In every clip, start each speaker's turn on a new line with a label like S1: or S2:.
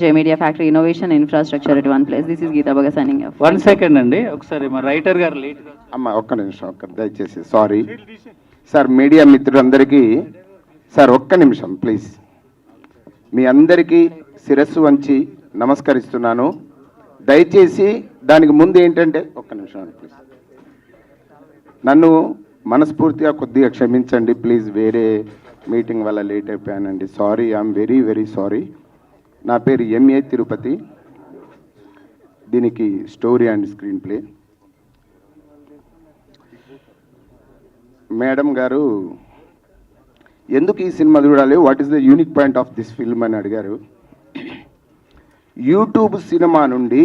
S1: J Media Factory Innovation Infrastructure at one place. This is Geeta Baga signing off.
S2: 1 second అండి, ఒకసారి మా writer గారు late
S3: అమ్మ ఒక్క నిమిషం దయచేసి సారీ సార్, మీడియా మిత్రులందరికీ సార్ ఒక్క నిమిషం ప్లీజ్. మీ అందరికీ శిరస్సు వంచి నమస్కరిస్తున్నాను. దయచేసి దానికి ముందు ఏంటంటే ఒక్క నిమిషం ప్లీజ్, నన్ను మనస్ఫూర్తిగా కొద్దిగా క్షమించండి ప్లీజ్. వేరే మీటింగ్ వల్ల లేట్ అయిపోయానండి. Sorry, I'm very very sorry. నా పేరు ఎంఏ తిరుపతి. దీనికి story and screen play. Madam గారు ఎందుకు ఈ సినిమా చూడాలి, what is the unique point of this film అని అడిగారు. యూట్యూబ్ సినిమా నుండి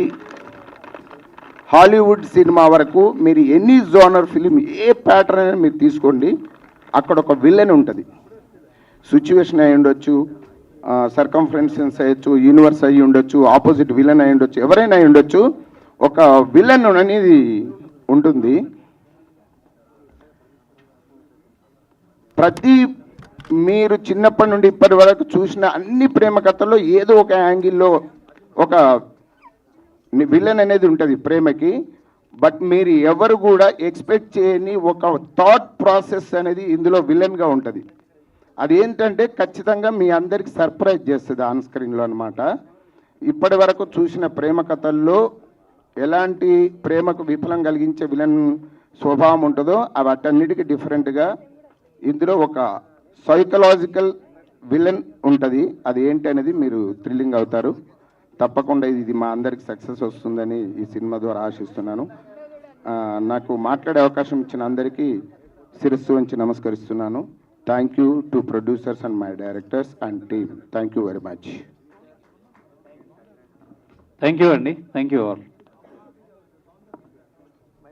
S3: హాలీవుడ్ సినిమా వరకు మీరు ఎనీ జోనర్ ఫిలిం ఏ ప్యాటర్న్ అయినా మీరు తీసుకోండి, అక్కడ ఒక విలన్ ఉంటుంది. సిచ్యువేషన్ అయి ఉండొచ్చు, సర్కంఫరెన్సెన్స్ అయ్యొచ్చు, యూనివర్స్ అయ్యి ఉండొచ్చు, ఆపోజిట్ విలన్ అయి ఉండొచ్చు, ఎవరైనా అయి ఉండొచ్చు. ఒక విలన్ అనేది ఉంటుంది. ప్రతి మీరు చిన్నప్పటి నుండి ఇప్పటి వరకు చూసిన అన్ని ప్రేమ కథల్లో ఏదో ఒక యాంగిల్లో ఒక విలన్ అనేది ఉంటుంది ప్రేమకి. బట్ మీరు ఎవరు కూడా ఎక్స్పెక్ట్ చేయని ఒక థాట్ ప్రాసెస్ అనేది ఇందులో విలన్గా ఉంటుంది. అదేంటంటే ఖచ్చితంగా మీ అందరికి సర్ప్రైజ్ చేస్తుంది ఆన్ స్క్రీన్లో అనమాట. ఇప్పటి వరకు చూసిన ప్రేమ కథల్లో ఎలాంటి ప్రేమకు విఫలం కలిగించే విలన్ స్వభావం ఉంటుందో వాటన్నిటికీ డిఫరెంట్గా ఇందులో ఒక సైకలాజికల్ విలన్ ఉంటుంది. అది ఏంటి అనేది మీరు థ్రిల్లింగ్ అవుతారు. తప్పకుండా ఇది మా అందరికి సక్సెస్ వస్తుందని ఈ సినిమా ద్వారా ఆశిస్తున్నాను. నాకు మాట్లాడే అవకాశం ఇచ్చిన అందరికీ శిరస్సు వంచి నమస్కరిస్తున్నాను. Thank you to producers and my directors and team. Thank you very much.
S2: Thank you అండి, థ్యాంక్ యూ ఆల్.